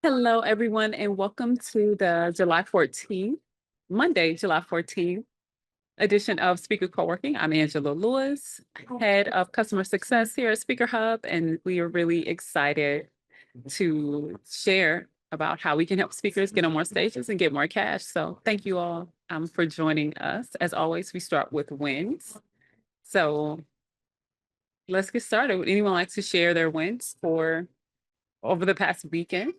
Hello, everyone, and welcome to the Monday, July 14th edition of Speaker Co-working. I'm Angela Lewis, head of customer success here at SpeakerHub, and we are really excited to share about how we can help speakers get on more stages and get more cash. So thank you all for joining us. As always, we start with wins. So let's get started. Would anyone like to share their wins for over the past weekend?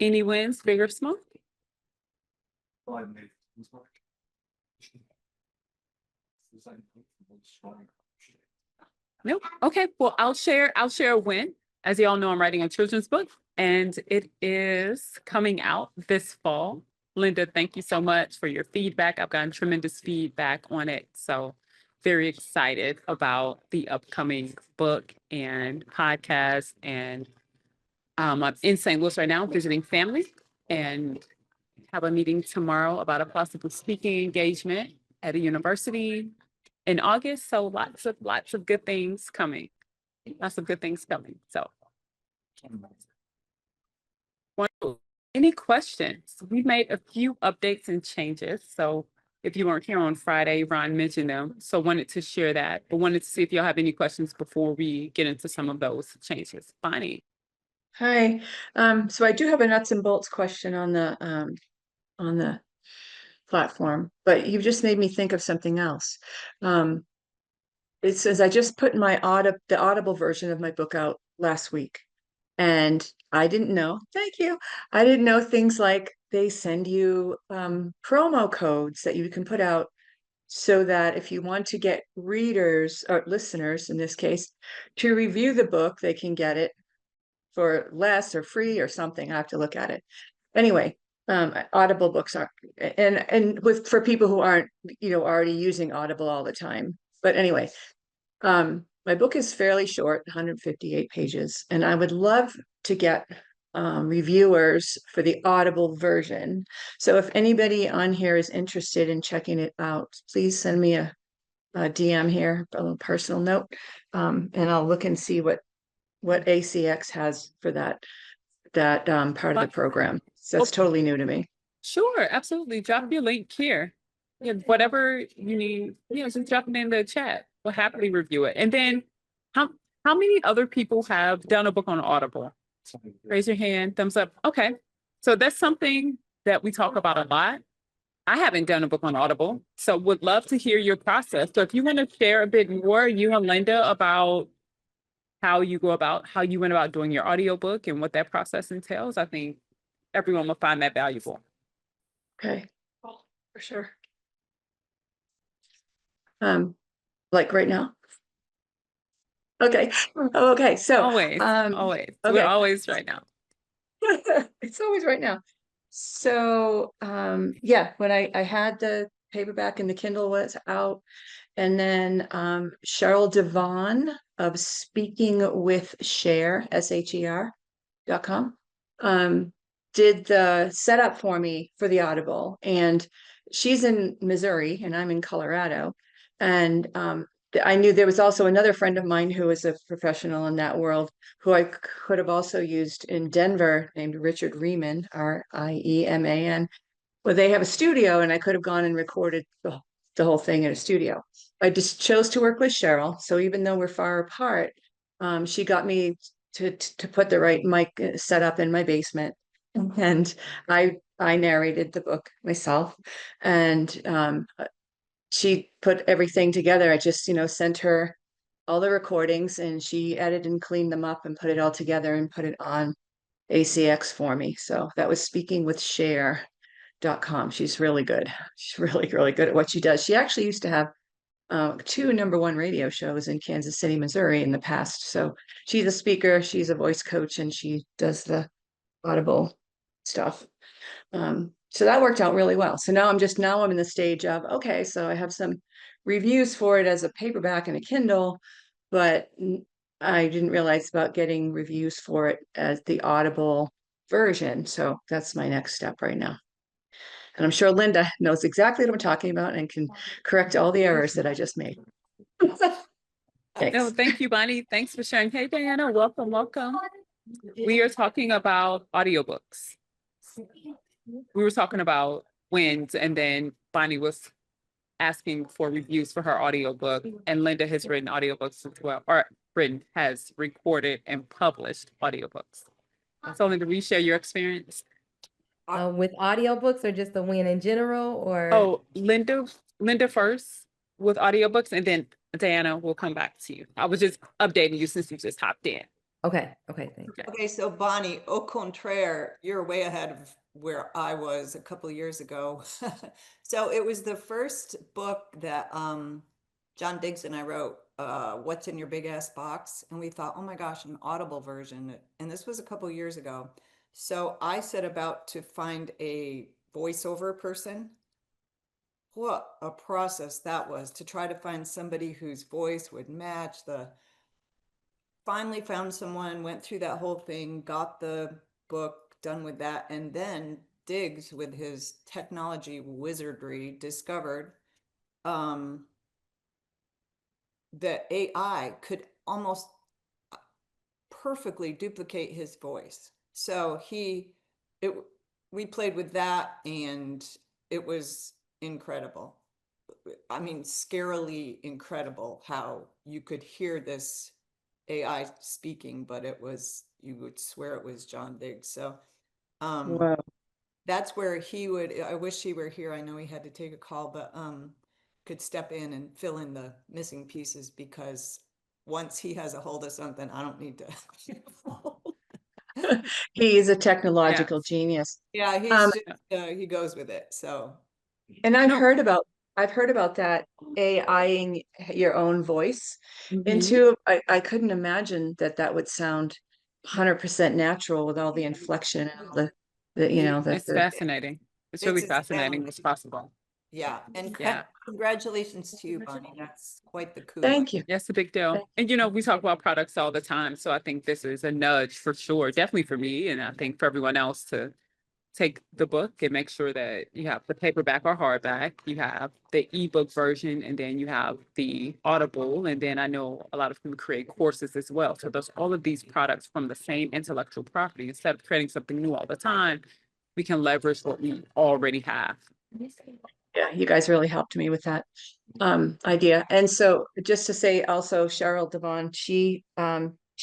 Any wins, big or small? No. Okay. Well, I'll share a win. As you all know, I'm writing a children's book and it is coming out this fall. Linda, thank you so much for your feedback. I've gotten tremendous feedback on it. So very excited about the upcoming book and podcast. And I'm in St. Louis right now visiting family and have a meeting tomorrow about a possible speaking engagement at a university in August. So lots of good things coming. Lots of good things coming. So wonderful. Any questions? We've made a few updates and changes. So if you weren't here on Friday, Ron mentioned them. So wanted to share that, but wanted to see if y'all have any questions before we get into some of those changes. Bonnie. Hi. So I do have a nuts and bolts question on the platform, but you just made me think of something else. It says I just put the Audible version of my book out last week, and I didn't know. Thank you. I didn't know things like they send you promo codes that you can put out so that if you want to get readers or listeners in this case to review the book, they can get it for less or free or something. I have to look at it. Anyway, Audible books are and with for people who aren't, already using Audible all the time. But anyway, my book is fairly short, 158 pages, and I would love to get reviewers for the Audible version. So if anybody on here is interested in checking it out, please send me a DM here, a little personal note, and I'll look and see what ACX has for that part of the program. So it's totally new to me. Sure, absolutely. Drop your link here. Yeah, whatever you need, just drop it in the chat. We'll happily review it. And then how many other people have done a book on Audible? Raise your hand, thumbs up. Okay. So that's something that we talk about a lot. I haven't done a book on Audible, so would love to hear your process. So if you want to share a bit more, you and Linda, about how you went about doing your audiobook and what that process entails, I think everyone will find that valuable. Okay, for sure. Like right now. Okay. Okay. So always. Okay. We're always right now. It's always right now. So yeah, when I had the paperback and the Kindle was out, and then Cheryl Devon of Speaking with Share, SHER.com, did the setup for me for the Audible. And she's in Missouri and I'm in Colorado. And I knew there was also another friend of mine who was a professional in that world who I could have also used in Denver, named Richard Riemann, Rieman. Well, they have a studio and I could have gone and recorded the whole thing in a studio. I just chose to work with Cheryl. So even though we're far apart, she got me to put the right mic set up in my basement. And I narrated the book myself. And she put everything together. I just, sent her all the recordings and she edited and cleaned them up and put it all together and put it on ACX for me. So that was speakingwithshare.com. She's really good. She's really, really good at what she does. She actually used to have 2 #1 radio shows in Kansas City, Missouri in the past. So she's a speaker, she's a voice coach, and she does the Audible stuff. So that worked out really well. So now I'm in the stage of, okay, so I have some reviews for it as a paperback and a Kindle, but I didn't realize about getting reviews for it as the Audible version. So that's my next step right now. And I'm sure Linda knows exactly what I'm talking about and can correct all the errors that I just made. No, Thanks. thank you, Bonnie. Thanks for sharing. Hey, Diana, welcome, welcome. We are talking about audiobooks. We were talking about wins, and then Bonnie was asking for reviews for her audiobook, and Linda has written audiobooks as well, or written, has recorded and published audiobooks. So Linda, will you share your experience? With audiobooks or just the win in general or? Oh, Linda first with audiobooks, and then Diana will come back to you. I was just updating you since you just hopped in. Okay, thanks. Okay, so Bonnie, au contraire, you're way ahead of where I was a couple of years ago. So it was the first book that John Diggs and I wrote, What's in Your Big Ass Box? And we thought, oh my gosh, an Audible version. And this was a couple of years ago. So I set about to find a voiceover person. What a process that was to try to find somebody whose voice would match the. Finally found someone, went through that whole thing, got the book done with that, and then Diggs, with his technology wizardry, discovered that AI could almost perfectly duplicate his voice. So we played with that, and it was incredible. I mean, scarily incredible how you could hear this AI speaking, but you would swear it was John Diggs. So Wow. that's where I wish he were here. I know he had to take a call, but could step in and fill in the missing pieces, because once he has a hold of something, I don't need to. He is a technological Yes. genius. Yeah, he's just, he goes with it. So And I've No. heard about that AIing your own voice Mhm. into, I couldn't imagine that would sound 100% natural with all the inflection and all the you know, It's fascinating. It's really It's fascinating what's possible. yeah, and Yeah. congratulations to you, Bonnie. That's quite the coup. Thank you. Yes, a big deal. Thank And we talk about products all the time. So I think this is a nudge for sure, definitely for me. And I think for everyone else to take the book and make sure that you have the paperback or hardback, you have the ebook version, and then you have the Audible. And then I know a lot of them create courses as well. So there's all of these products from the same intellectual property. Instead of creating something new all the time, we can leverage what we already have. Yeah, you guys really helped me with that idea. And so just to say also, Cheryl Devon, she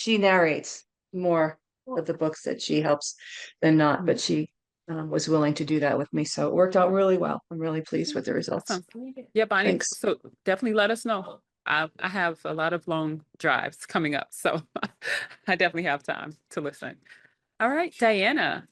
narrates more of the books that she helps than not, but she was willing to do that with me. So it worked out really well. I'm really pleased with the results. Awesome. Yeah, Bonnie. Thanks. So definitely let us know. I have a lot of long drives coming up, so I definitely have time to listen. All right, Diana.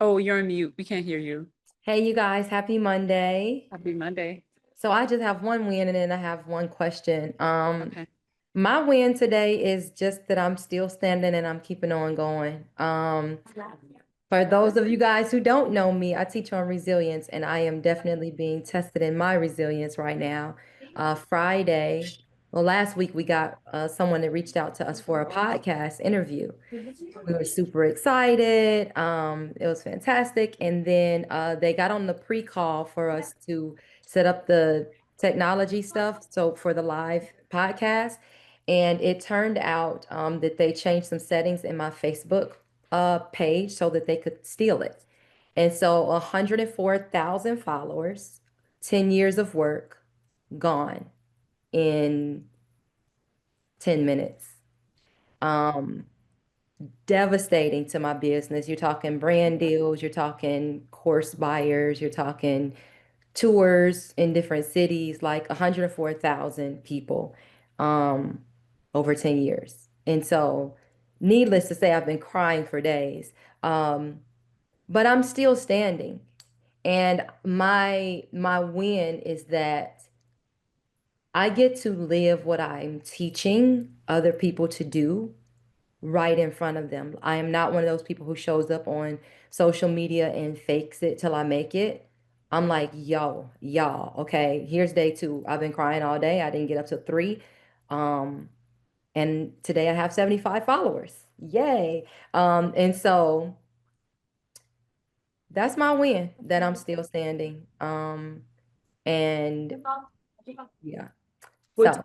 Oh, you're on mute. We can't hear you. Hey, you guys, happy Monday. Happy Monday. So I just have one win and then I have one question. Okay. My win today is just that I'm still standing and I'm keeping on going. For those of you guys who don't know me, I teach on resilience and I am definitely being tested in my resilience right now. Last week we got someone that reached out to us for a podcast interview. We were super excited. It was fantastic. And then they got on the pre-call for us to set up the technology stuff. So for the live podcast. And it turned out that they changed some settings in my Facebook page so that they could steal it. And so 104,000 followers, 10 years of work gone in 10 minutes. Devastating to my business. You're talking brand deals, you're talking course buyers, you're talking tours in different cities, like 104,000 people over 10 years. And so, needless to say, I've been crying for days. But I'm still standing. And my win is that I get to live what I'm teaching other people to do right in front of them. I am not one of those people who shows up on social media and fakes it till I make it. I'm like, yo, y'all, okay, here's day 2. I've been crying all day. I didn't get up till 3. And today I have 75 followers. Yay. And so that's my win, that I'm still standing. And Yeah. Well, So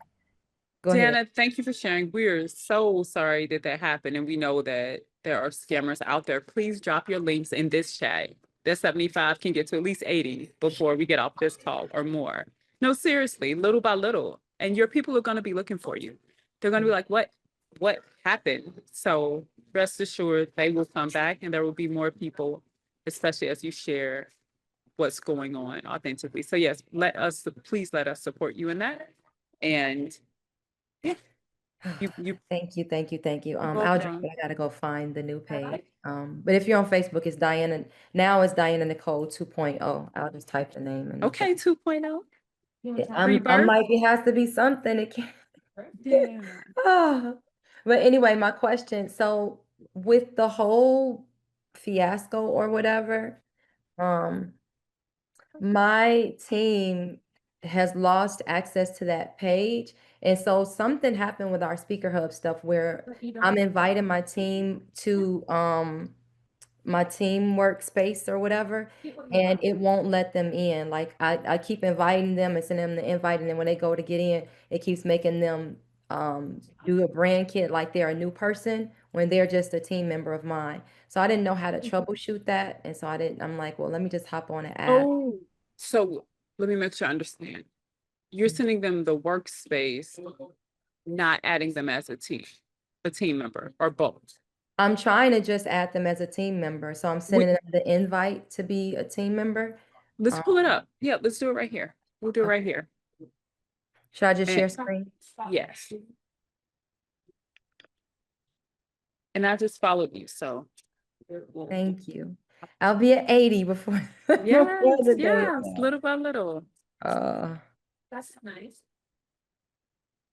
go ahead. Deanna, thank you for sharing. We are so sorry that that happened, and we know that there are scammers out there. Please drop your links in this chat. That 75 can get to at least 80 before we get off this call or more. No, seriously, little by little. And your people are going to be looking for you. They're going to be like, what happened? So rest assured they will come back and there will be more people, especially as you share what's going on authentically. So yes, please let us support you in that. And yeah, you Thank you, thank you, thank you. I'll drop welcome. it. I gotta go find the new page. But if you're on Facebook, it's Diana. Now it's Diana Nicole 2.0. I'll just type the name in the chat. Okay, 2.0. I'm Rebirth. like, it has to be something. It can't. Yeah. Ah. But anyway, my question. So with the whole fiasco or whatever, my team has lost access to that page. And so something happened with our SpeakerHub stuff where I'm inviting my team to my team workspace or whatever, and it won't let them in. Like I keep inviting them and sending them the invite, and then when they go to get in, it keeps making them do a brand kit like they're a new person when they're just a team member of mine. So I didn't know how to troubleshoot that, and so I'm like, well, let me just hop on an app. Oh, so let me make sure I understand. You're sending them the workspace, not adding them as a team member, or both. I'm trying to just add them as a team member, so I'm sending them the invite to be a team member. Let's pull it up. Yeah, let's do it right here. We'll do it right here. Should I just share And- screen? Yes. And I just followed you, so. Thank you. I'll be at 80 before, before Yes, the day is yes, little by little. out. That's nice.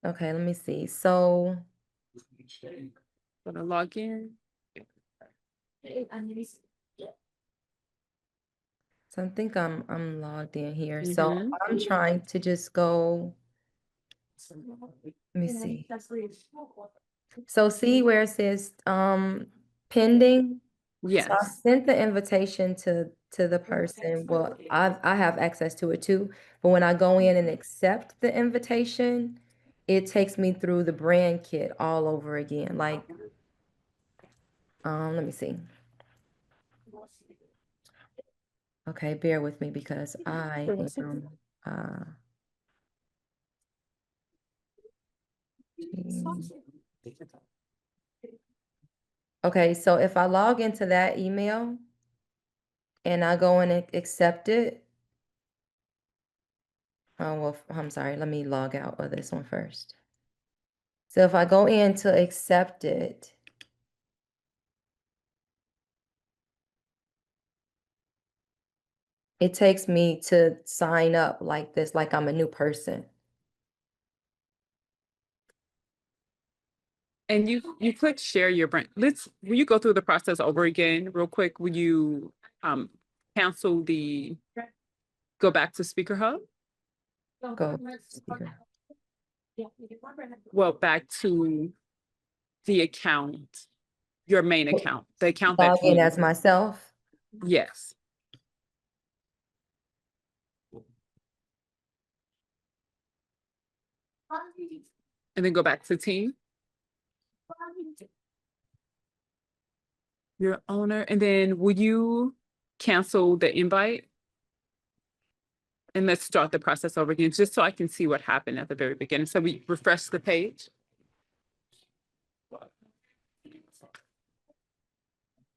Okay, let me see. So Gonna log in. I think I'm logged in here. So Mhm. I'm trying to just go, let me see. So see where it says pending. So I Yes. sent the invitation to the person. Well, I have access to it too. But when I go in and accept the invitation, it takes me through the brand kit all over again. Like, let me see. Okay, bear with me because I am okay, so if I log into that email and I go and accept it, oh, well, I'm sorry, let me log out of this one first. So if I go in to accept it, it takes me to sign up like this, like I'm a new person. And you click share your brand. Will you go through the process over again real quick? Will you cancel go back to SpeakerHub? Go speaker. Well, back to the account, your main account, the account that Log in as myself. yes. And then go back to team. Your owner, and then will you cancel the invite? And let's start the process over again, just so I can see what happened at the very beginning. So we refresh the page.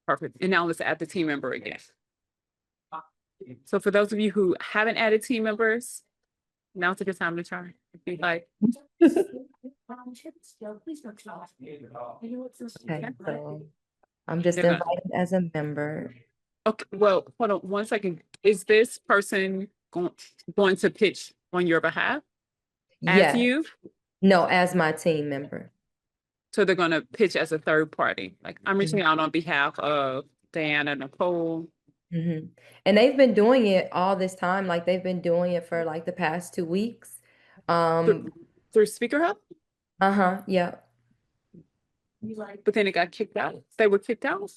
Perfect. And now let's add the team member again. So for those of you who haven't added team members, now's a good time to try. If you'd like. Okay, so I'm just They're gonna- invited as a member. Okay, well, hold on one second. Is this person going to pitch on your behalf as Yeah, you? no, as my team member. So they're going to pitch as a third party. Like I'm reaching out on behalf of Diana, Nicole. And they've been doing it all this time. Like they've been doing it for like the past 2 weeks. Through SpeakerHub, Yeah. but then it got kicked out. They were kicked out.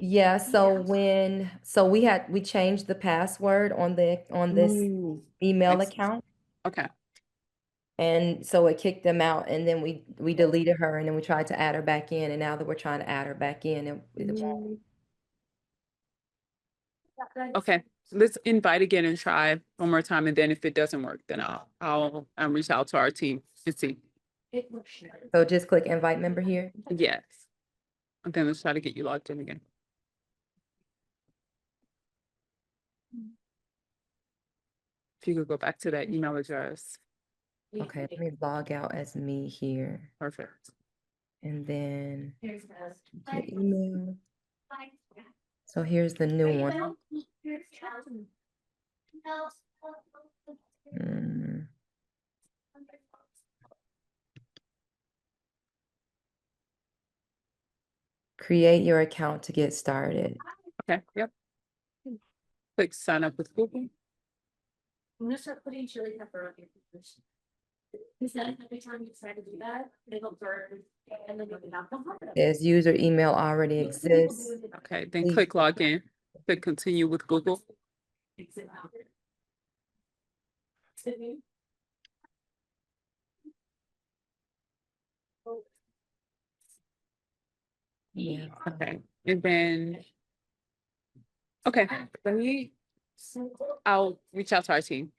Yeah, so we changed the password on this Ooh, email makes- account. Okay. And so it kicked them out, and then we deleted her, and then we tried to add her back in, and now that we're trying to add her back in, it won't. Okay, let's invite again and try one more time, and then if it doesn't work, then I'll reach out to our team and see. So just click invite member here. Yes. And then let's try to get you logged in again. If you could go back to that email address. Okay, let me log out as me here, Perfect. and then the email. So here's the new one. Mm. Create your account to get started. Okay, yep. Click sign up with Google. I'm gonna start putting chili pepper on your position. Is that every time you try to do that, it'll burn and then you'll have to harm it. There's user email already exists. Okay, then Please. click log in. Click continue with Google. Exit out. Yeah. Okay, and then, okay, I'll reach out to our team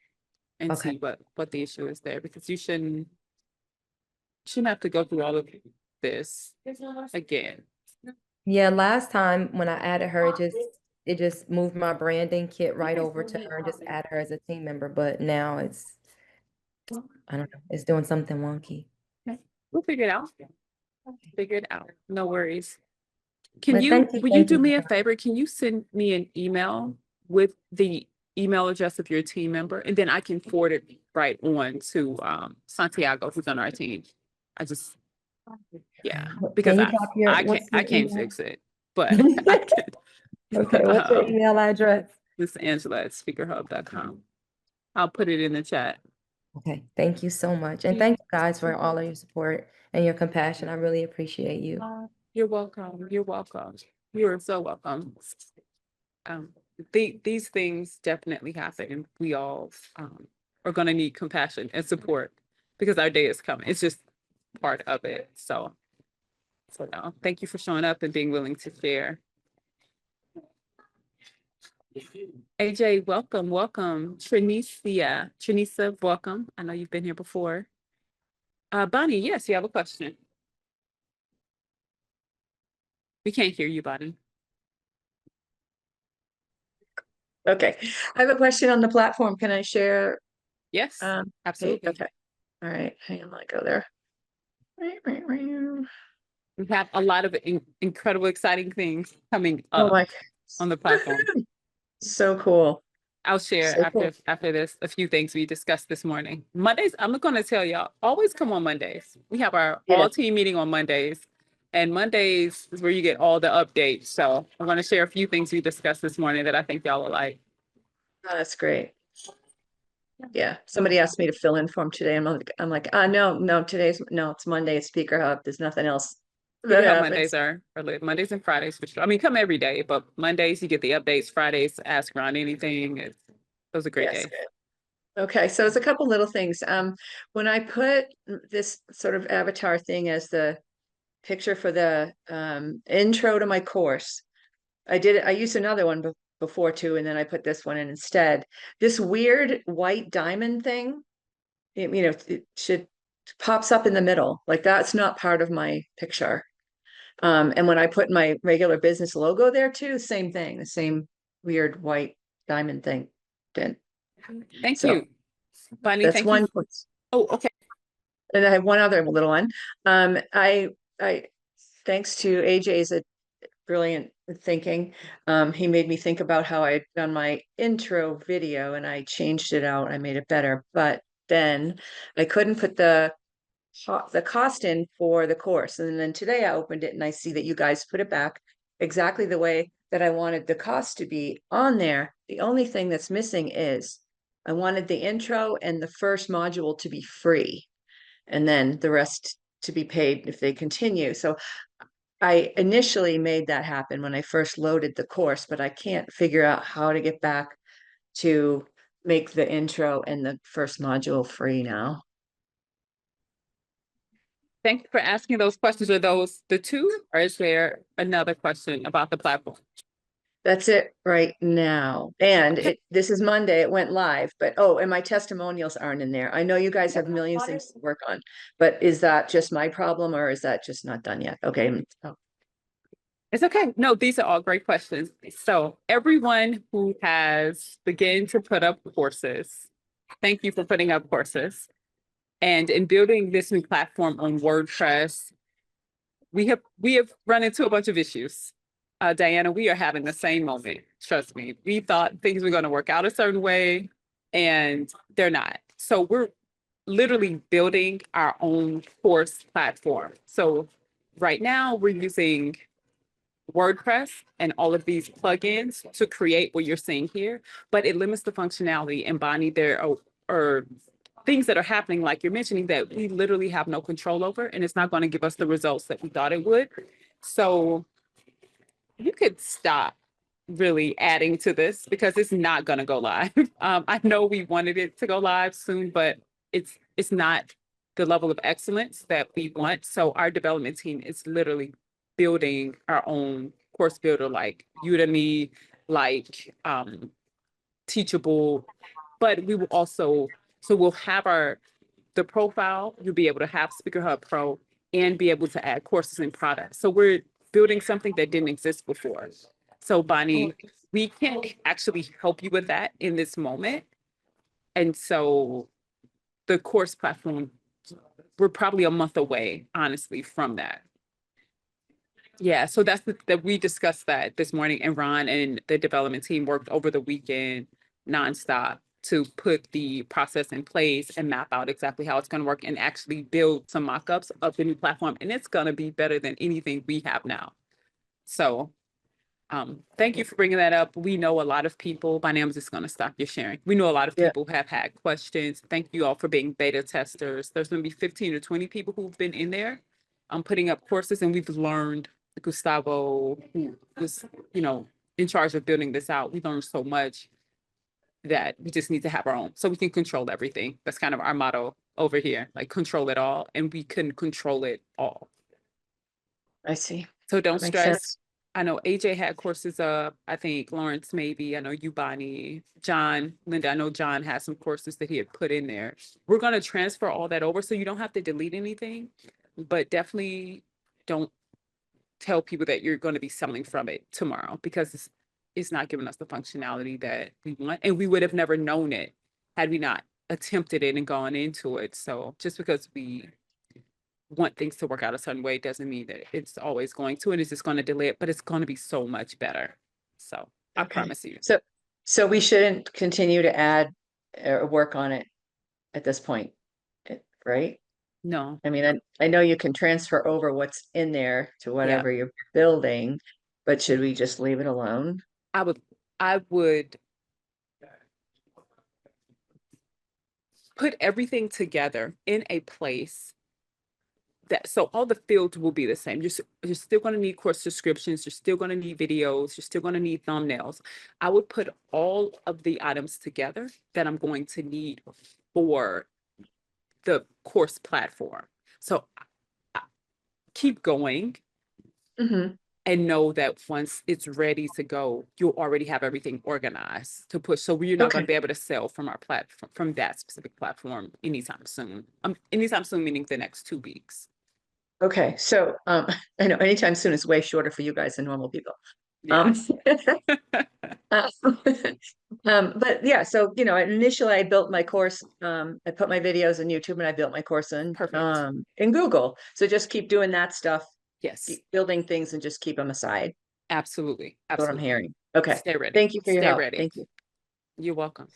and Okay. see what the issue is there, because you shouldn't have to go through all of this again. Yeah, last time when I added her, it just moved my branding kit right over to her and just add her as a team member, but now I don't know, it's doing something wonky. Okay, we'll figure it out. Figure it out. No worries. Can But you, thank you, will you thank do you. me a favor? Can you send me an email with the email address of your team member, and then I can forward it right on to Santiago, who's on our team. Yeah, because Can you drop your, I what's your can't email? fix it, but I can. Okay, what's your email address? This is Angela at SpeakerHub.com. I'll put it in the chat. Okay, thank you so much. And thank you guys for all of your support and your compassion. I really appreciate you. You're welcome. You're welcome. You're so welcome. These things definitely happen, and we all are going to need compassion and support because our day is coming. It's just part of it. So no, thank you for showing up and being willing to share. AJ, welcome. Trinisa, welcome. I know you've been here before. Bonnie, yes, you have a question. We can't hear you, Bonnie. Okay, I have a question on the platform. Can I share? Yes, absolutely. Okay. All right, hang on, I go there. We have a lot of incredible, exciting things coming Oh up my, on the platform. so cool. I'll share So cool. after this a few things we discussed this morning. Mondays, I'm going to tell y'all, always come on Mondays. We have our all team meeting on Mondays, and Mondays is where you get all the updates. So I'm going to share a few things we discussed this morning that I think y'all will like. Oh, that's great. Yeah, somebody asked me to fill in for him today. I'm like, no, it's Monday, it's SpeakerHub. There's nothing else that happens. Mondays are lit. Mondays and Fridays for sure. I mean, come every day, but Mondays you get the updates. Fridays, ask around anything. Those are great days. Okay, so it's a couple little things. When I put this sort of avatar thing as the picture for the intro to my course, I used another one before too, and then I put this one in instead. This weird white diamond thing, it pops up in the middle. Like that's not part of my picture. And when I put my regular business logo there too, same thing, the same weird white diamond thing. Thank you, Bonnie. That's thank one. you. Oh, okay. And I have one other little one. I thanks to AJ's brilliant thinking, he made me think about how I'd done my intro video and I changed it out. I made it better, but then I couldn't put the cost in for the course. And then today I opened it and I see that you guys put it back exactly the way that I wanted the cost to be on there. The only thing that's missing is I wanted the intro and the first module to be free, and then the rest to be paid if they continue. So I initially made that happen when I first loaded the course, but I can't figure out how to get back to make the intro and the first module free now. Thank you for asking those questions. Are those the two, or is there another question about the platform? That's it right now. And this is Monday, it went live, but and my testimonials aren't in there. I know you guys have millions of things to work on, but is that just my problem or is that just not done yet? Okay. Oh, It's okay. No, these are all great questions. So everyone who has begun to put up courses, thank you for putting up courses. And in building this new platform on WordPress, we have run into a bunch of issues. Diana, we are having the same moment. Trust me. We thought things were going to work out a certain way, and they're not. So we're literally building our own course platform. So right now we're using WordPress and all of these plugins to create what you're seeing here, but it limits the functionality. And Bonnie, there are things that are happening, like you're mentioning, that we literally have no control over, and it's not going to give us the results that we thought it would. So you could stop really adding to this because it's not going to go live. I know we wanted it to go live soon, but it's not the level of excellence that we want. So our development team is literally building our own course builder, like Udemy, like Teachable, but we will also, so we'll have the profile, you'll be able to have SpeakerHub Pro and be able to add courses and products. So we're building something that didn't exist before. So Bonnie, we can't actually help you with that in this moment. And so the course platform, we're probably a month away, honestly, from that. Yeah, so that's that we discussed that this morning, and Ron and the development team worked over the weekend nonstop to put the process in place and map out exactly how it's going to work and actually build some mock-ups of the new platform. And it's going to be better than anything we have now. So thank you for bringing that up. We know a lot of people, Bonnie, I'm just going to stop your sharing. We know a lot of Yeah. people have had questions. Thank you all for being beta testers. There's going to be 15 or 20 people who've been in there putting up courses, and we've learned. Gustavo, who was, in charge of building this out, we learned so much that we just need to have our own, so we can control everything. That's kind of our motto over here, like control it all, and we can control it all. I see. So don't Makes stress. sense. I know AJ had courses up. I think Lawrence maybe. I know you, Bonnie, John, Linda. I know John has some courses that he had put in there. We're going to transfer all that over so you don't have to delete anything, but definitely don't tell people that you're going to be selling from it tomorrow, because it's not giving us the functionality that we want, and we would have never known it had we not attempted it and gone into it. So just because we want things to work out a certain way doesn't mean that it's always going to, and it's just going to delay it, but it's going to be so much better. So I promise you. So we shouldn't continue to add or work on it at this point, right? No, I mean, I know you can transfer over what's in there to whatever you're building, but should we just leave it alone? I would put everything together in a place that, so all the fields will be the same. You're still going to need course descriptions. You're still going to need videos. You're still going to need thumbnails. I would put all of the items together that I'm going to need for the course platform. So keep going and know that once it's ready to go, you'll already have everything organized to push. So we're not going to be able to sell from our platform, from that specific platform anytime soon. Anytime soon, meaning the next 2 weeks. Okay, so I know anytime soon is way shorter for you guys than normal people. Yes. But yeah, so initially I built my course, I put my videos on YouTube and I built my course in Google. So just keep doing that stuff. Yes. Keep building things and just keep them aside. Absolutely. That's what I'm Absolutely. hearing. Okay. Stay ready. Thank you for your Stay help. ready. Thank you. You're welcome.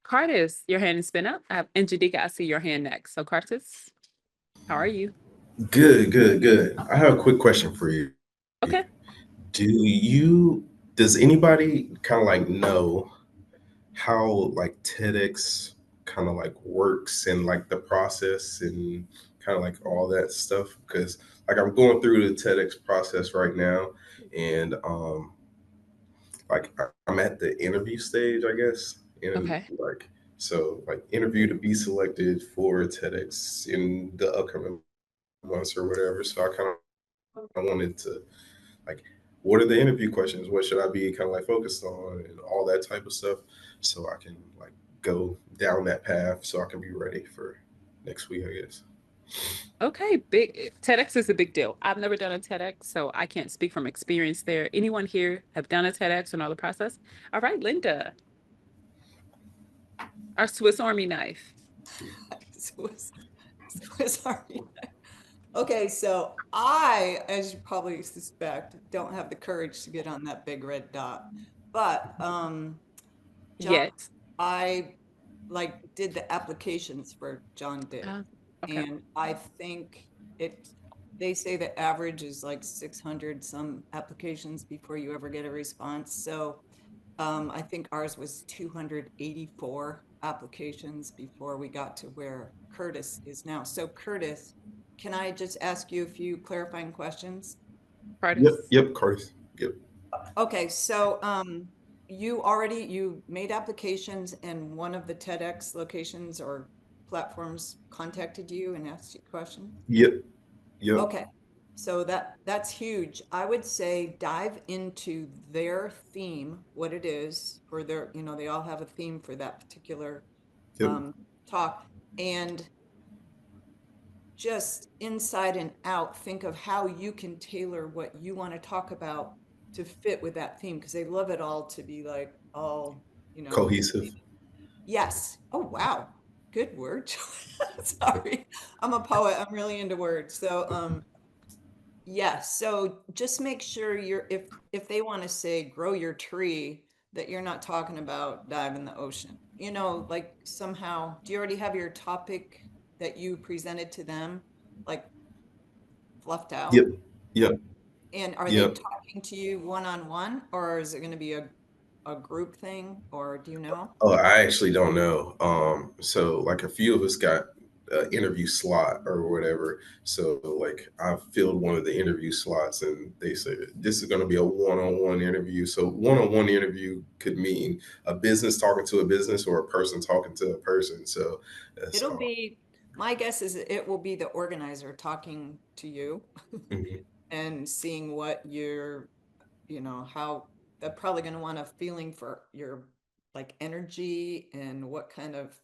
Curtis, your hand has been up. And Jadika, I see your hand next. So Curtis, how are you? Good. I have a quick question for you. Okay. Does anybody kind of like know how like TEDx kind of like works and like the process and kind of like all that stuff? Because like I'm going through the TEDx process right now, and like I'm at the interview stage, I guess. And Okay. like interview to be selected for TEDx in the upcoming months or whatever. So I kind of wanted to like, what are the interview questions? What should I be kind of like focused on and all that type of stuff, so I can like go down that path so I can be ready for next week, I guess. Okay, big TEDx is a big deal. I've never done a TEDx, so I can't speak from experience there. Anyone here have done a TEDx or know the process? All right, Linda, our Swiss Army knife. Swiss Army knife. Okay, so I, as you probably suspect, don't have the courage to get on that big red dot. But John, Yet. I like did the applications for John did. Okay. And I think they say the average is like 600 some applications before you ever get a response. So I think ours was 284 applications before we got to where Curtis is now. So Curtis, can I just ask you a few clarifying questions? Yep, Curtis. Yep. Okay, so you made applications and one of the TEDx locations or platforms contacted you and asked you questions? Yep. Okay, so that's huge. I would say dive into their theme, what it is for their, they all have a theme for that particular Yep. talk, and just inside and out, think of how you can tailor what you want to talk about to fit with that theme, because they love it all to be like all, Cohesive. Yes. Oh, wow. Good word. Sorry. I'm a poet. I'm really into words. So, yeah. So just make sure if they want to say grow your tree, that you're not talking about dive in the ocean. Like somehow, do you already have your topic that you presented to them, like fluffed out? Yep. Yep. And are they Yep. talking to you one-on-one, or is it going to be a group thing, or do you know? Oh, I actually don't know. So like a few of us got an interview slot or whatever. So like I filled one of the interview slots, and they said this is going to be a one-on-one interview. So one-on-one interview could mean a business talking to a business or a person talking to a person. So that's It'll be, my guess is it will be the organizer talking to you mhm. and seeing what how they're probably going to want a feeling for your like energy and what kind of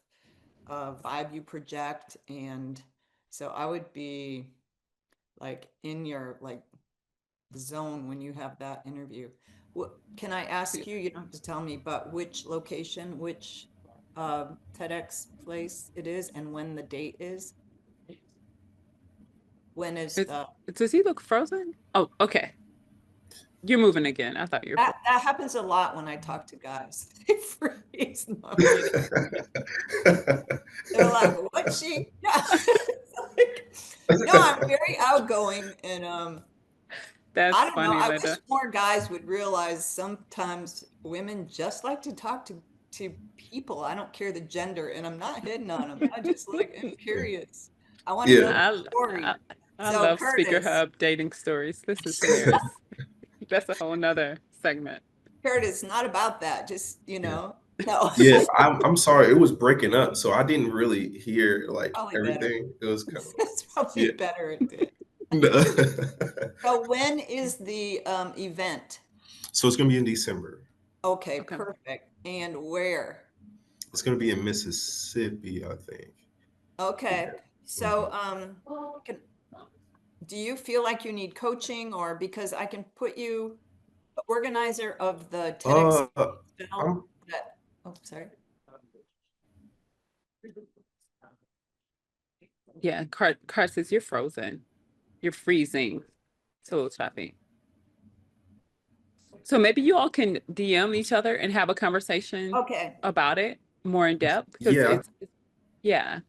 vibe you project. And so I would be like in your like zone when you have that interview. What can I ask you? You don't have to tell me, but which location, which TEDx place it is, and when the date is? When is the Does he look frozen? Oh, okay. You're moving again. I thought you were. that happens a lot when I talk to guys. They freeze. No, I'm kidding. They're like, "What's she?" No, I'm very outgoing, and That's I don't know. funny, I Linda. wish more guys would realize sometimes women just like to talk to people. I don't care the gender, and I'm not hitting on them. I just like am curious. I want to Yeah. know the story. I So love Curtis, SpeakerHub dating stories. This is hilarious. That's a whole nother segment. Curtis, not about that. Just no. Yeah, I'm sorry, it was breaking up, so I didn't really hear like Probably better. everything. It was kind of It's probably yeah. better it did. No. So when is the event? So it's gonna be in December. Okay, Okay. perfect. And where? It's gonna be in Mississippi, I think. Okay. So do you feel like you need coaching, or because I can put you the organizer of the TEDx I'm that sorry. Yeah, Cart says you're frozen. You're freezing. It's a little choppy. So maybe you all can DM each other and have a conversation Okay. about it more in depth, because yeah. yeah.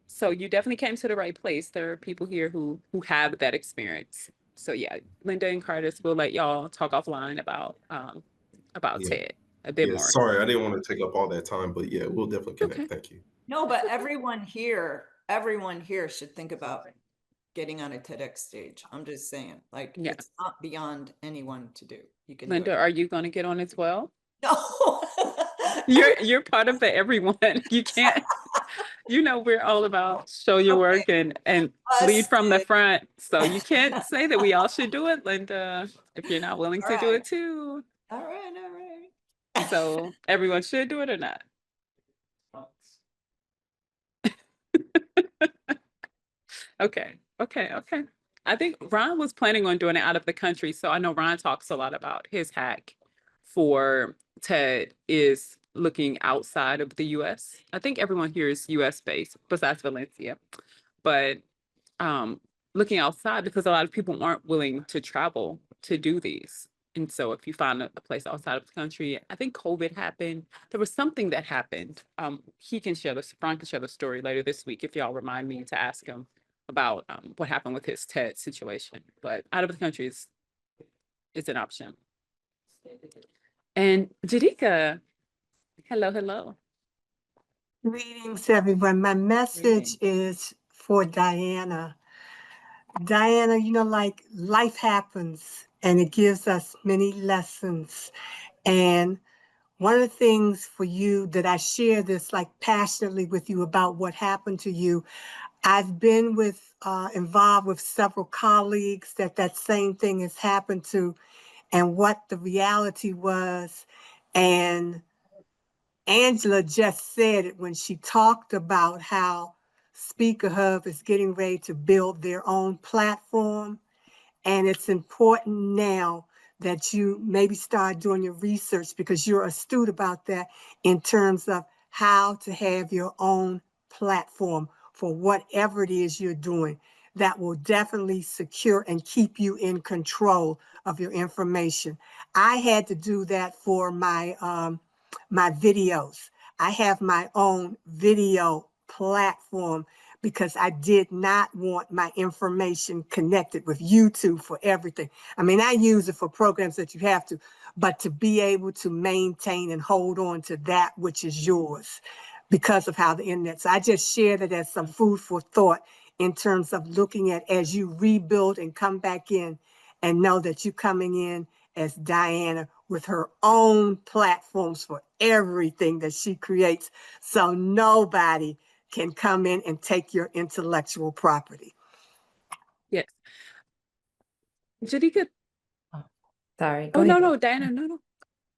So you definitely came to the right place. There are people here who have that experience. So yeah, Linda and Curtis will let y'all talk offline about Yeah. TED a bit Yeah. more. Sorry, I didn't want to take up all that time, but yeah, we'll definitely connect. Okay. Thank you. No, but everyone here should think about getting on a TEDx stage. I'm just saying, like, Yeah. it's not beyond anyone to do. You can Linda, do it. are you going to get on as well? No. You're part of the everyone. You can't You know, we're all about show your Okay. work and lead from the front. So you can't say that we all should do it, Linda, if you're not willing to do Alright. it too. All right. So everyone should do it or not? Okay, okay. I think Ron was planning on doing it out of the country. So I know Ron talks a lot about his hack for TED is looking outside of the US. I think everyone here is US based besides Valencia, but looking outside because a lot of people aren't willing to travel to do these. And so if you find a place outside of the country, I think COVID happened. There was something that happened. Ron can share the story later this week if y'all remind me to ask him about what happened with his TED situation. But out of the country is an option. And Jadika, hello. Greetings, everyone. My message is for Diana. Diana, you know, like life happens and it gives us many lessons. And one of the things for you that I share this like passionately with you about what happened to you, I've been involved with several colleagues that same thing has happened to and what the reality was. And Angela just said it when she talked about how SpeakerHub is getting ready to build their own platform. And it's important now that you maybe start doing your research because you're astute about that in terms of how to have your own platform for whatever it is you're doing. That will definitely secure and keep you in control of your information. I had to do that for my videos. I have my own video platform because I did not want my information connected with YouTube for everything. I mean, I use it for programs that you have to, but to be able to maintain and hold on to that which is yours because of how the internet. So I just shared it as some food for thought in terms of looking at as you rebuild and come back in and know that you're coming in as Diana with her own platforms for everything that she creates. So nobody can come in and take your intellectual property. Yes. Jadika. Sorry, Oh, go ahead. no, Diana, no.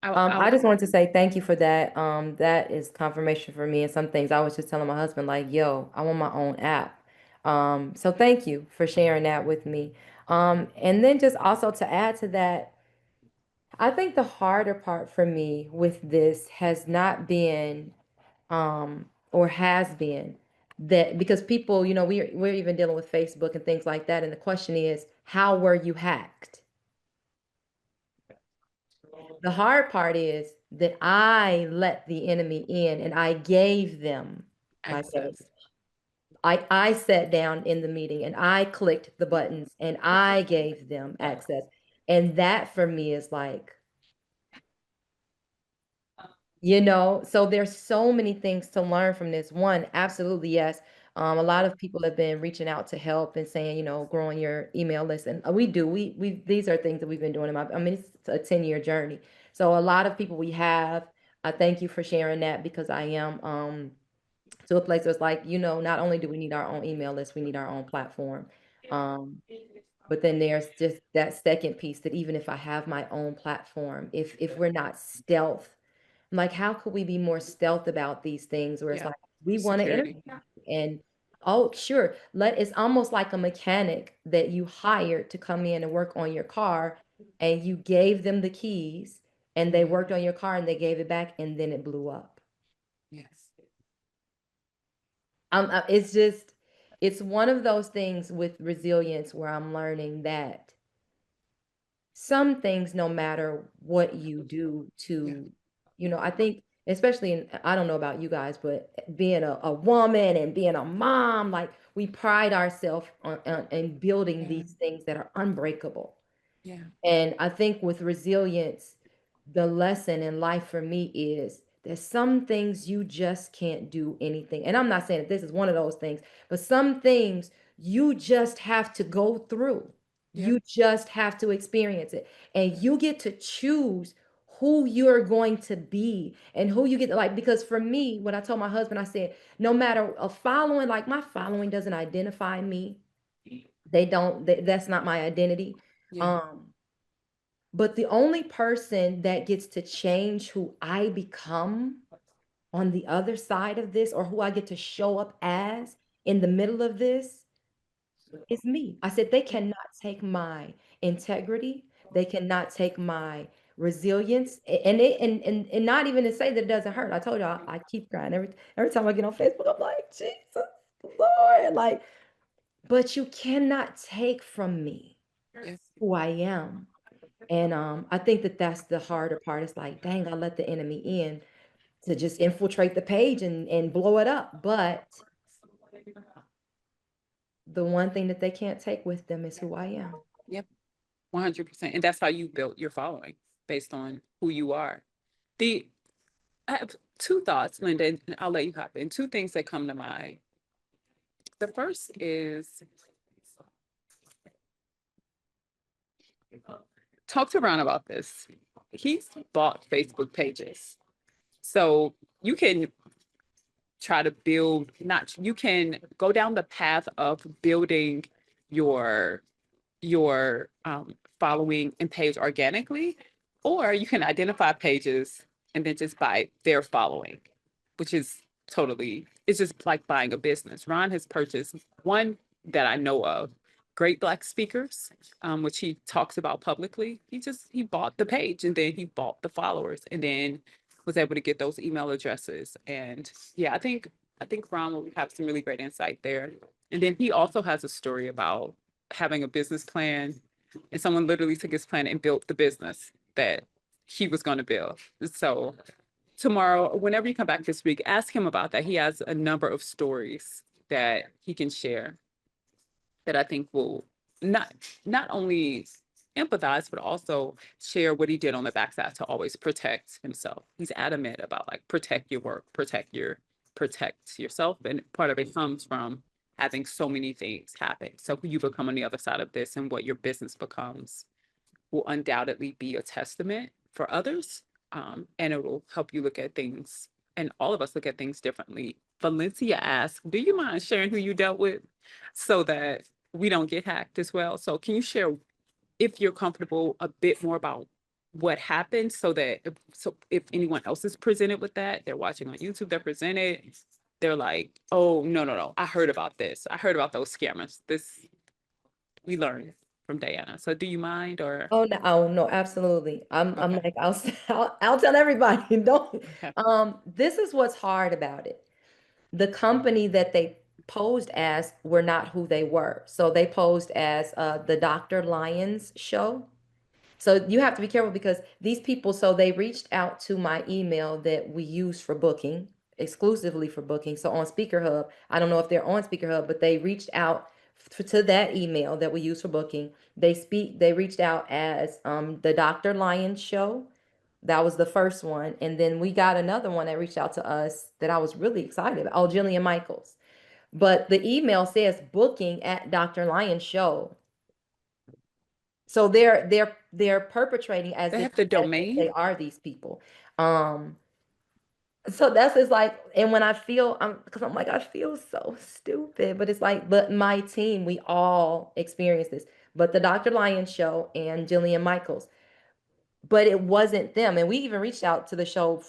I just wanted to say thank you for that. That is confirmation for me. And some things I was just telling my husband, like, yo, I want my own app. So thank you for sharing that with me. And then just also to add to that, I think the harder part for me with this has not been, or has been that because people, you know, we're even dealing with Facebook and things like that. And the question is, how were you hacked? The hard part is that I let the enemy in and I gave them my access. page. I sat down in the meeting and I clicked the buttons and I gave them access. And that for me is like, you know, so there's so many things to learn from this. One, absolutely, yes. A lot of people have been reaching out to help and saying, you know, growing your email list. And we these are things that we've been doing. I mean, it's a 10-year journey. So a lot of people we have, I thank you for sharing that because I am to a place that's like, you know, not only do we need our own email list, we need our own platform. But then there's just that second piece that even if I have my own platform, if we're not stealth, like how could we be more stealth about these things where it's Yeah. like we want to Security. interview and oh sure, it's almost like a mechanic that you hired to come in and work on your car and you gave them the keys and they worked on your car and they gave it back and then it blew up. Yes. It's one of those things with resilience where I'm learning that some things, no matter what you do to, you know, I think, especially I don't know about you guys, but being a woman and being a mom, like we pride ourselves on in building these things that are unbreakable. Yeah. And I think with resilience, the lesson in life for me is there's some things you just can't do anything. And I'm not saying that this is one of those things, but some things you just have to go through. Yeah. You just have to experience it. And you get to choose who you're going to be and who you get to like. Because for me, when I told my husband, I said, no matter a following, like my following doesn't identify me. That's not my identity. Yeah. But the only person that gets to change who I become on the other side of this, or who I get to show up as in the middle of this, is me. I said, they cannot take my integrity. They cannot take my resilience. And not even to say that it doesn't hurt. I told you I keep crying every time I get on Facebook. I'm like, Jesus, Lord, like, but you cannot take from me Yes. who I am. And I think that that's the harder part. It's like, dang, I let the enemy in to just infiltrate the page and blow it up. But the one thing that they can't take with them is who I am. Yep. 100%. And that's how you built your following, based on who you are. I have two thoughts, Linda, and I'll let you hop in. Two things that come to mind. The first is, talk to Ron about this. He's bought Facebook pages. So you can try to build, you can go down the path of building your following and page organically, or you can identify pages and then just buy their following, which is it's just like buying a business. Ron has purchased one that I know of, Great Black Speakers, which he talks about publicly. He bought the page and then he bought the followers and then was able to get those email addresses. And yeah, I think Ron will have some really great insight there. And then he also has a story about having a business plan, and someone literally took his plan and built the business that he was going to build. So tomorrow, whenever you come back this week, ask him about that. He has a number of stories that he can share that I think will not only empathize, but also share what he did on the backside to always protect himself. He's adamant about like protect your work, protect yourself. And part of it comes from having so many things happen. So who you become on the other side of this and what your business becomes will undoubtedly be a testament for others. And it will help you look at things, and all of us look at things differently. Valencia asked, do you mind sharing who you dealt with so that we don't get hacked as well? So can you share, if you're comfortable, a bit more about what happened, so that if anyone else is presented with that, they're watching on YouTube, they're presented, they're like, oh, no, I heard about this. I heard about those scammers. This we learned from Diana. So do you mind, or? Oh no, absolutely. I'm Okay. like, I'll tell everybody, don't. Okay. This is what's hard about it. The company that they posed as were not who they were. So they posed as the Dr. Lyons show. So you have to be careful, because these people, so they reached out to my email that we use for booking, exclusively for booking. So on SpeakerHub, I don't know if they're on SpeakerHub, but they reached out to that email that we use for booking. They reached out as the Dr. Lyons show. That was the first one. And then we got another one that reached out to us that I was really excited about. Oh, Jillian Michaels. But the email says booking at Dr. Lyons show. So they're perpetrating as They if have the they domain. are these people. So that's just like, and when I feel, because I'm like, I feel so stupid, but it's like, but my team, we all experience this. But the Dr. Lyons show and Jillian Michaels, but it wasn't them. And we even reached out to the show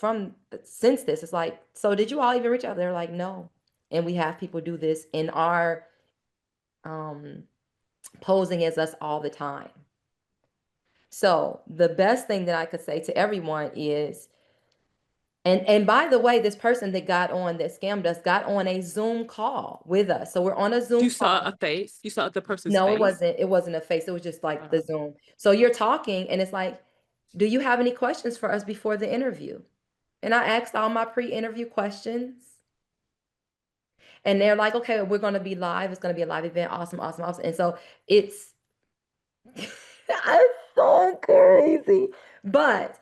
since this. It's like, so did you all even reach out? They're like, no. And we have people do this in our posing as us all the time. So the best thing that I could say to everyone is, and by the way, this person that scammed us got on a Zoom call with us. So we're on a Zoom You saw call. a face? You saw the person's No, face? it wasn't a face. It was just like the Zoom. So you're talking and it's like, do you have any questions for us before the interview? And I asked all my pre-interview questions. And they're like, okay, we're going to be live. It's going to be a live event. Awesome. And so it's so crazy. But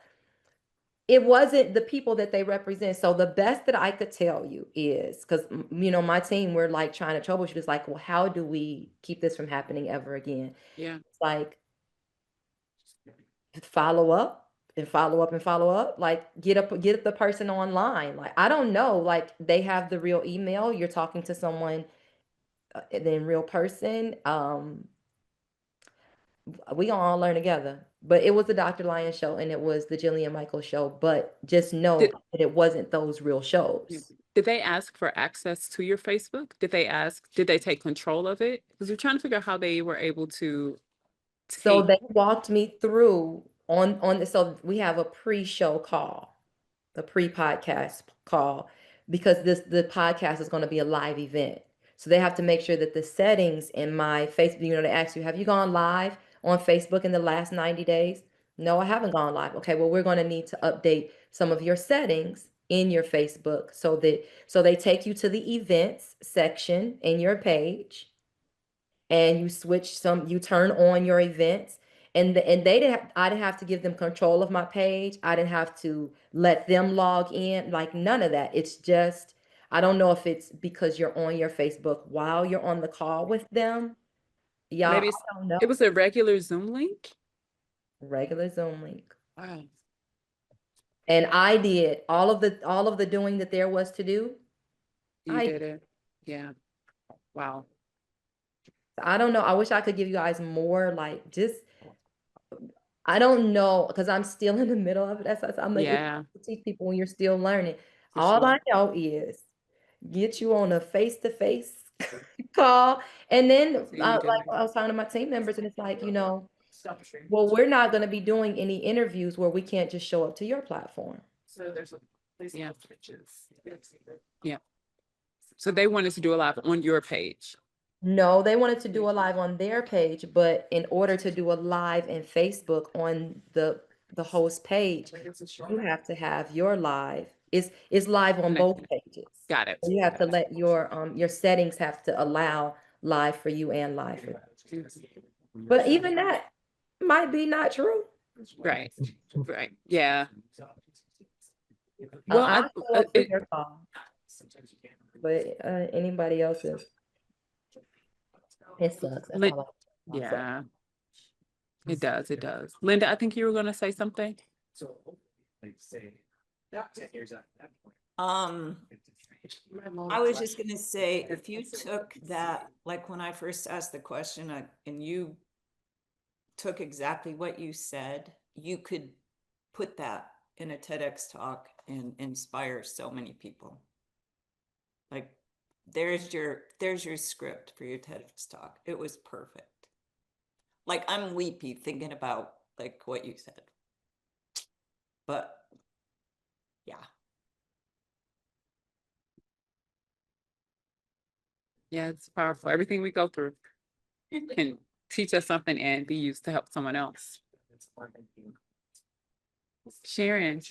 it wasn't the people that they represent. So the best that I could tell you is, because, my team, we're like trying to troubleshoot. It's like, well, how do we keep this from happening ever again? Yeah. It's like, follow up, and follow up, like get the person online. Like, I don't know, like they have the real email, you're talking to someone in real person. We gonna all learn together. But it was the Dr. Lion show and it was the Jillian Michaels show, but just know Did- that it wasn't those real shows. Did they ask for access to your Facebook? Did they take control of it? Because we're trying to figure out how they were able to So take. they walked me through so we have a pre-show call, the pre-podcast call, because the podcast is going to be a live event. So they have to make sure that the settings in my Facebook, they ask you, have you gone live on Facebook in the last 90 days? No, I haven't gone live. Okay, well, we're going to need to update some of your settings in your Facebook so they take you to the events section in your page, and you turn on your events, and I didn't have to give them control of my page. I didn't have to let them log in, like none of that. It's just, I don't know if it's because you're on your Facebook while you're on the call with them. Y'all, Maybe I don't know. it was a regular Zoom link. Regular Zoom link. Wow. And I did all of the doing that there was to do. You did it. Yeah. Wow. I don't know. I wish I could give you guys more, like, just, I don't know, because I'm still in the middle of it. I'm like, Yeah. to teach people when you're still learning. For All sure. I know is get you on a face-to-face call. And then, So you like, did it. I was talking to my team members, and it's like, well, we're not going to be doing any interviews where we can't just show up to your platform. So there's yeah. Yeah. So they wanted to do a live on your page. No, they wanted to do a live on their page, but in order to do a live in Facebook on the host page, you have to have your live. It's live on both pages. Got it. So you have to let your settings have to allow live for you and live for you. But even that might be not true. Right. Right. Yeah. Well, Well, I show up for your call, but anybody else's, it sucks. That's all I can say. yeah. It does. It does. Linda, I think you were going to say something. I was just gonna say, if you took that, like when I first asked the question, and you took exactly what you said, you could put that in a TEDx talk and inspire so many people. Like, there's your script for your TEDx talk. It was perfect. Like, I'm weepy thinking about like what you said. But yeah. Yeah, it's powerful. Everything we go through can teach us something and be used to help someone else. Sharon.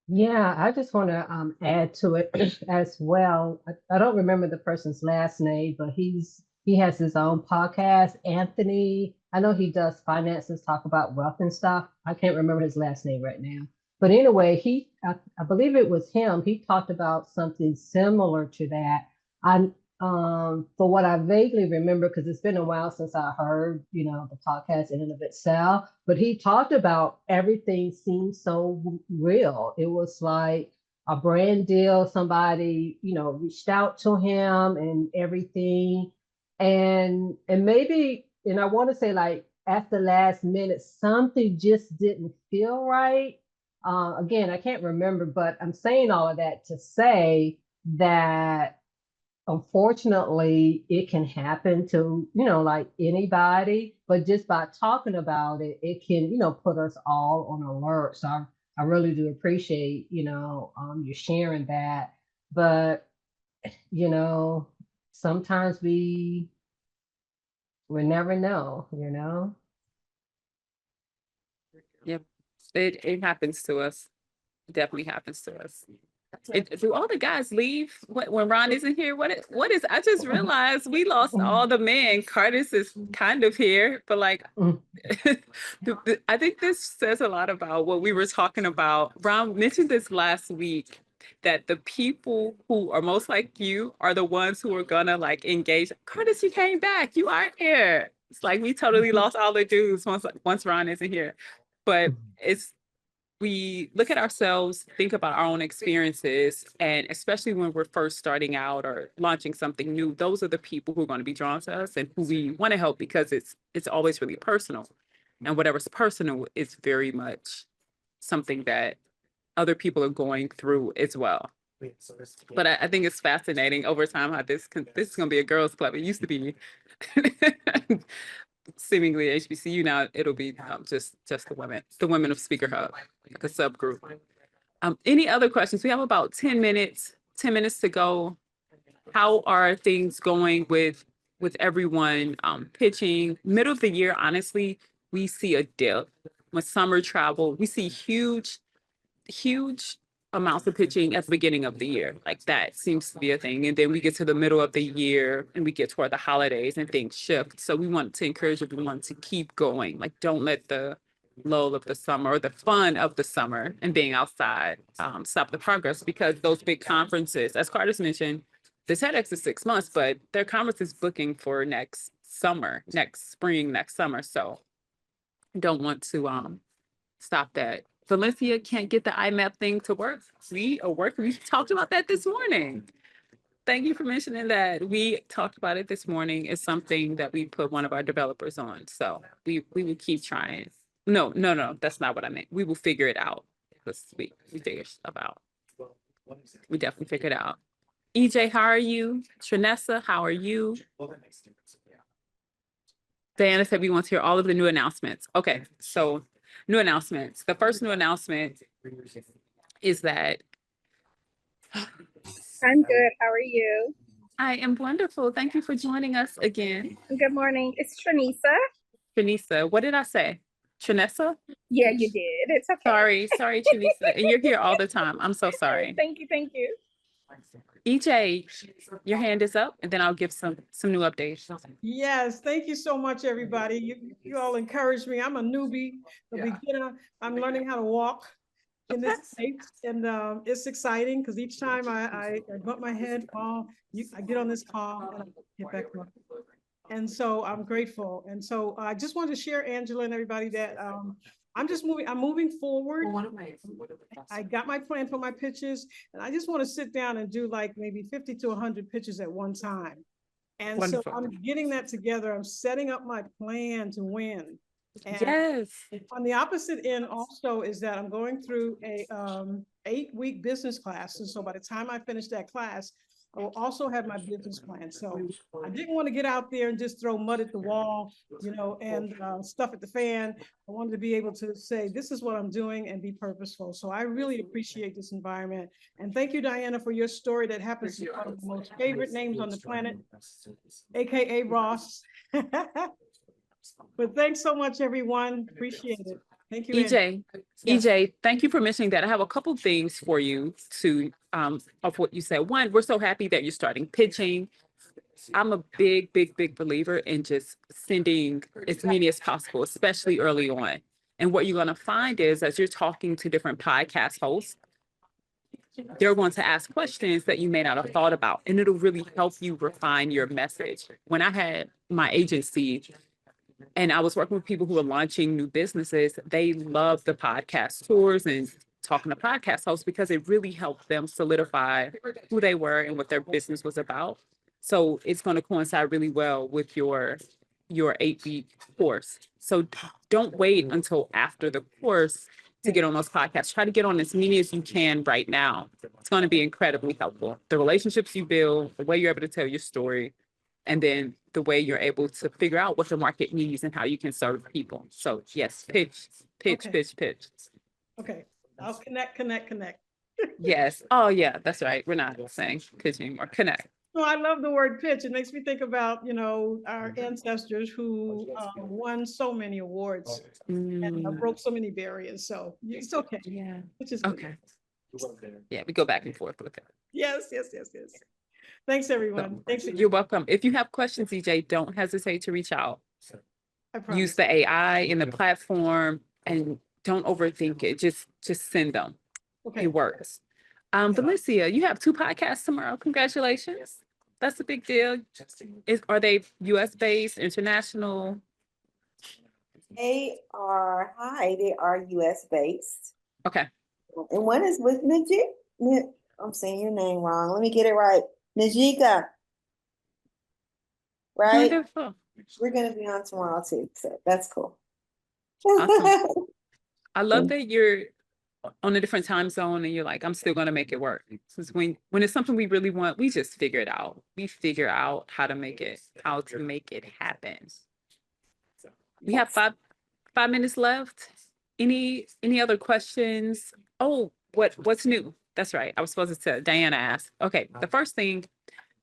Yeah, I just want to add to it as well. I don't remember the person's last name, but he has his own podcast. Anthony, I know he does finances, talk about wealth and stuff. I can't remember his last name right now. But anyway, I believe it was him. He talked about something similar to that. For what I vaguely remember, because it's been a while since I heard, the podcast in and of itself, but he talked about everything seemed so real. It was like a brand deal. Somebody, reached out to him and everything. And maybe, and I want to say, like, at the last minute, something just didn't feel right. Again, I can't remember, but I'm saying all of that to say that unfortunately it can happen to, like anybody, but just by talking about it, it can, put us all on alert. So I really do appreciate, you sharing that. But, sometimes we never know. Yep. It happens to us. It definitely happens to us. Do all the guys leave when Ron isn't here? What is, I just realized we lost all the men. Curtis is kind of here, but like, I think this says a lot about what we were talking about. Ron mentioned this last week, that the people who are most like you are the ones who are gonna like engage. Curtis, you came back. You are here. It's like we totally lost all the dudes once Ron isn't here. but we look at ourselves, think about our own experiences, and especially when we're first starting out or launching something new, those are the people who are going to be drawn to us and who we want to help because it's always really personal. And whatever's personal is very much something that other people are going through as well. But I think it's fascinating over time how this is going to be a girls' club. It used to be seemingly HBCU. Now it'll be just the women of SpeakerHub, like a subgroup. Any other questions? We have about 10 minutes to go. How are things going with everyone pitching? Middle of the year, honestly, we see a dip. With summer travel, we see huge amounts of pitching at the beginning of the year. Like that seems to be a thing. And then we get to the middle of the year and we get toward the holidays and things shift. So we want to encourage everyone to keep going. Like don't let the lull of the summer or the fun of the summer and being outside stop the progress, because those big conferences, as Carter's mentioned, the TEDx is 6 months, but their conference is booking for next spring, next summer. So don't want to stop that. Valencia can't get the IMAP thing to work. We talked about that this morning. Thank you for mentioning that. We talked about it this morning. It's something that we put one of our developers on. So we will keep trying. No, that's not what I meant. We will figure it out because we figure stuff out. We definitely figure it out. EJ, how are you? Trinessa, how are you? Diana said we want to hear all of the new announcements. Okay, so new announcements. The first new announcement is that I'm good. How are you? I am wonderful. Thank you for joining us again. Good morning. It's Trinisa. Trinisa, what did I say? Trinessa? Yeah, you did. It's okay. Sorry, Trinisa. And you're here all the time. I'm so sorry. Thank you. EJ, your hand is up, and then I'll give some new updates. Yes, thank you so much, everybody. You all encouraged me. I'm a newbie, a beginner. I'm learning how to walk in this space, and it's exciting because each time I bump my head, I get on this call and I get back on. And so I'm grateful. And so I just wanted to share, Angela and everybody, that I'm moving forward. I got my plan for my pitches, and I just want to sit down and do like maybe 50 to 100 pitches at one time. And wonderful. So I'm getting that together. I'm setting up my plan to win. And yes. On the opposite end also is that I'm going through a 8-week business class. And so by the time I finish that class, I will also have my business plan. So I didn't want to get out there and just throw mud at the wall, and stuff at the fan. I wanted to be able to say, this is what I'm doing and be purposeful. So I really appreciate this environment. And thank you, Diana, for your story that happens to be one of the most favorite names on the planet, AKA Ross. But thanks so much, everyone. Appreciate it. Thank you, EJ. Yes. EJ, thank you for mentioning that. I have a couple things for you of what you said. One, we're so happy that you're starting pitching. I'm a big believer in just sending as many as possible, especially early on. And what you're going to find is, as you're talking to different podcast hosts, they're going to ask questions that you may not have thought about, and it'll really help you refine your message. When I had my agency, and I was working with people who were launching new businesses, they loved the podcast tours and talking to podcast hosts because it really helped them solidify who they were and what their business was about. So it's going to coincide really well with your 8-week course. So don't wait until after the course to get on those podcasts. Try to get on as many as you can right now. It's going to be incredibly helpful. The relationships you build, the way you're able to tell your story, and then the way you're able to figure out what the market needs and how you can serve people. So yes, pitch. Okay, I'll connect. Yes. Oh yeah, that's right. We're not saying pitch anymore. Connect. No, I love the word pitch. It makes me think about, our ancestors who won so many awards and broke so many barriers. So it's okay. Yeah. Which is good. Okay. Yeah, we go back and forth with it. Yes. Thanks, everyone. Thanks. You're welcome. If you have questions, EJ, don't hesitate to reach out. I promise. Use the AI in the platform and don't overthink it. Just send them. Okay. It works. Valencia, you have 2 podcasts tomorrow. Congratulations. That's a big deal. Are they US based, international? They are US based. Okay. And one is with Najik. I'm saying your name wrong. Let me get it right. Najika. Right? Wonderful. We're gonna be on tomorrow too. So that's cool. Awesome. I love that you're on a different time zone and you're like, I'm still gonna make it work. Because when it's something we really want, we just figure it out. We figure out how to make it happen. We have 5 minutes left. Any other questions? Oh, what's new? That's right. I was supposed to tell Diana asked. Okay, the first thing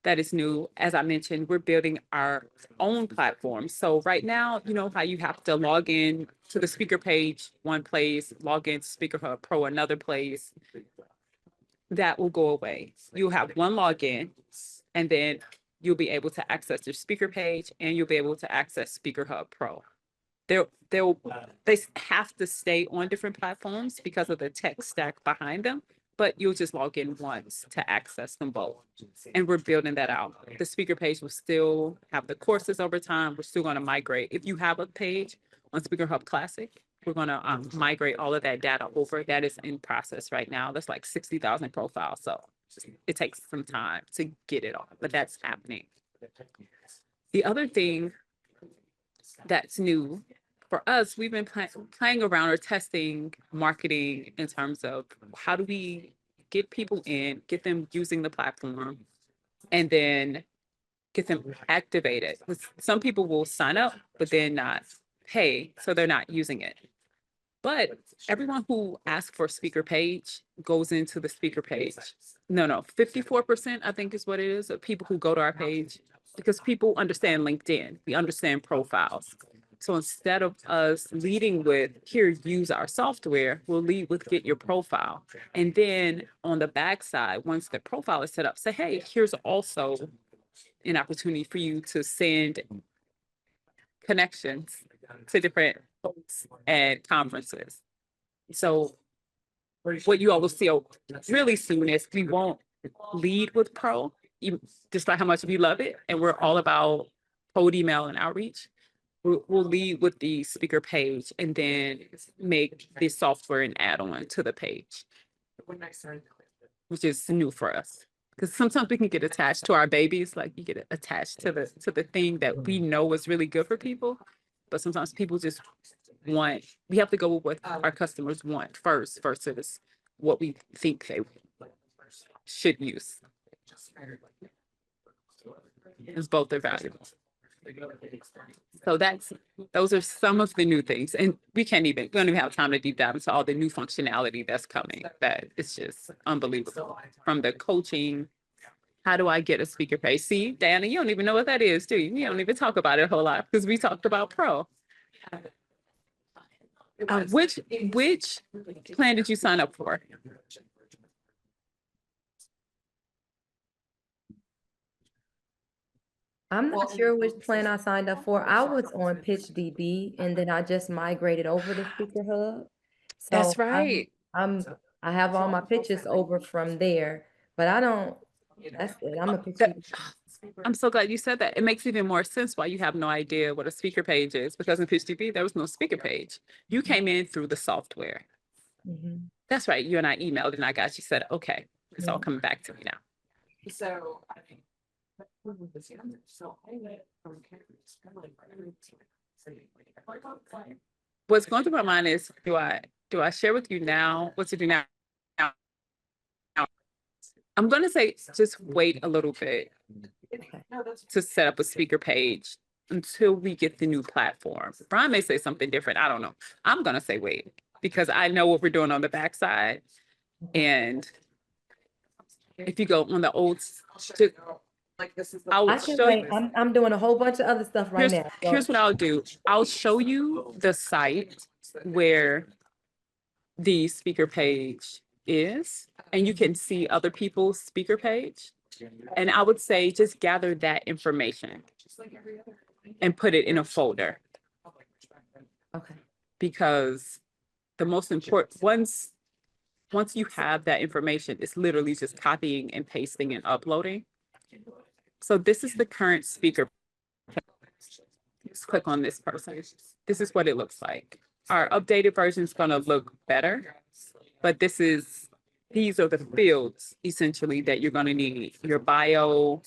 that is new, as I mentioned, we're building our own platform. So right now, you know how you have to log in to the speaker page one place, log into SpeakerHub Pro another place. That will go away. You'll have one login, and then you'll be able to access your speaker page, and you'll be able to access SpeakerHub Pro. They have to stay on different platforms because of the tech stack behind them, but you'll just log in once to access them both. And we're building that out. The speaker page will still have the courses over time. We're still going to migrate. If you have a page on SpeakerHub Classic, we're going to migrate all of that data over. That is in process right now. That's like 60,000 profiles. So it takes some time to get it all, but that's happening. The other thing that's new for us, we've been playing around or testing marketing in terms of how do we get people in, get them using the platform, and then get them activated. Some people will sign up, but then not pay, so they're not using it. But everyone who asks for a speaker page goes into the speaker page. No, 54%, I think is what it is, of people who go to our page, because people understand LinkedIn. We understand profiles. So instead of us leading with, here, use our software, we'll lead with get your profile. And then on the backside, once the profile is set up, say, hey, here's also an opportunity for you to send connections to different folks and conferences. So what you all will see really soon is we won't lead with pro, despite how much we love it. And we're all about cold email and outreach. We'll lead with the speaker page and then make the software an add-on to the page, which is new for us. Because sometimes we can get attached to our babies, like you get attached to the thing that we know is really good for people. But sometimes people just want, we have to go with what our customers want first versus what we think they should use. Because both are valuable. So those are some of the new things. And we don't even have time to deep dive into all the new functionality that's coming. That it's just unbelievable. From the coaching, how do I get a speaker page? See, Diana, you don't even know what that is, do you? We don't even talk about it a whole lot because we talked about pro. Which plan did you sign up for? I'm not sure which plan I signed up for. I was on PitchDB and then I just migrated over to SpeakerHub. So That's right. I have all my pitches over from there, but that's it. I'm a PitchDB. I'm so glad you said that. It makes even more sense why you have no idea what a speaker page is, because in PitchDB, there was no speaker page. You came in through the software. Mhm. That's right. You and I emailed and I got you said, okay, it's all coming back to me now. So I think what's going through my mind is, do I share with you now what to do now? I'm going to say just wait a little bit to set up a speaker page until we get the new platform. Brian may say something different. I don't know. I'm going to say wait because I know what we're doing on the backside. And if you go on the old, I can wait. I'm doing a whole bunch of other stuff right now. So. Here's what I'll do. I'll show you the site where the speaker page is, and you can see other people's speaker page. And I would say just gather that information and put it in a folder. Okay. Because the most important, once you have that information, it's literally just copying and pasting and uploading. So this is the current speaker. click on this person. This is what it looks like. Our updated version is going to look better, but these are the fields essentially that you're going to need: your bio,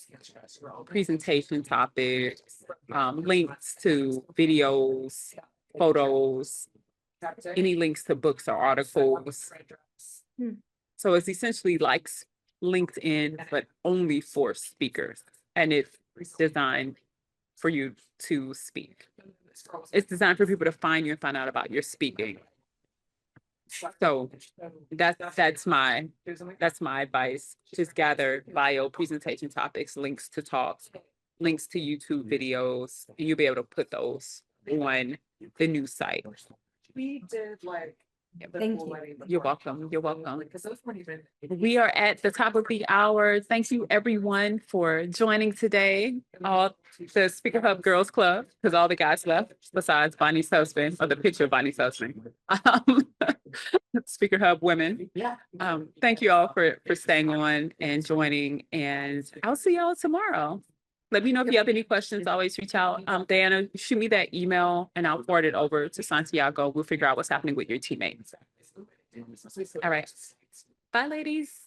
presentation topics, links to videos, photos, any links to books or articles. So it's essentially like LinkedIn, but only for speakers. And it's designed for you to speak. It's designed for people to find you and find out about your speaking. So that's my advice. Just gather bio, presentation topics, links to talks, links to YouTube videos, and you'll be able to put those on the new site. We did like. Thank you. You're welcome. You're welcome. We are at the top of the hour. Thank you everyone for joining today. All the SpeakerHub Girls Club, because all the guys left besides Bonnie's husband, or the picture of Bonnie's husband. SpeakerHub women. Thank you all for staying on and joining, and I'll see y'all tomorrow. Let me know if you have any questions. Always reach out. Diana, shoot me that email and I'll forward it over to Santiago. We'll figure out what's happening with your teammates. All right. Bye, ladies.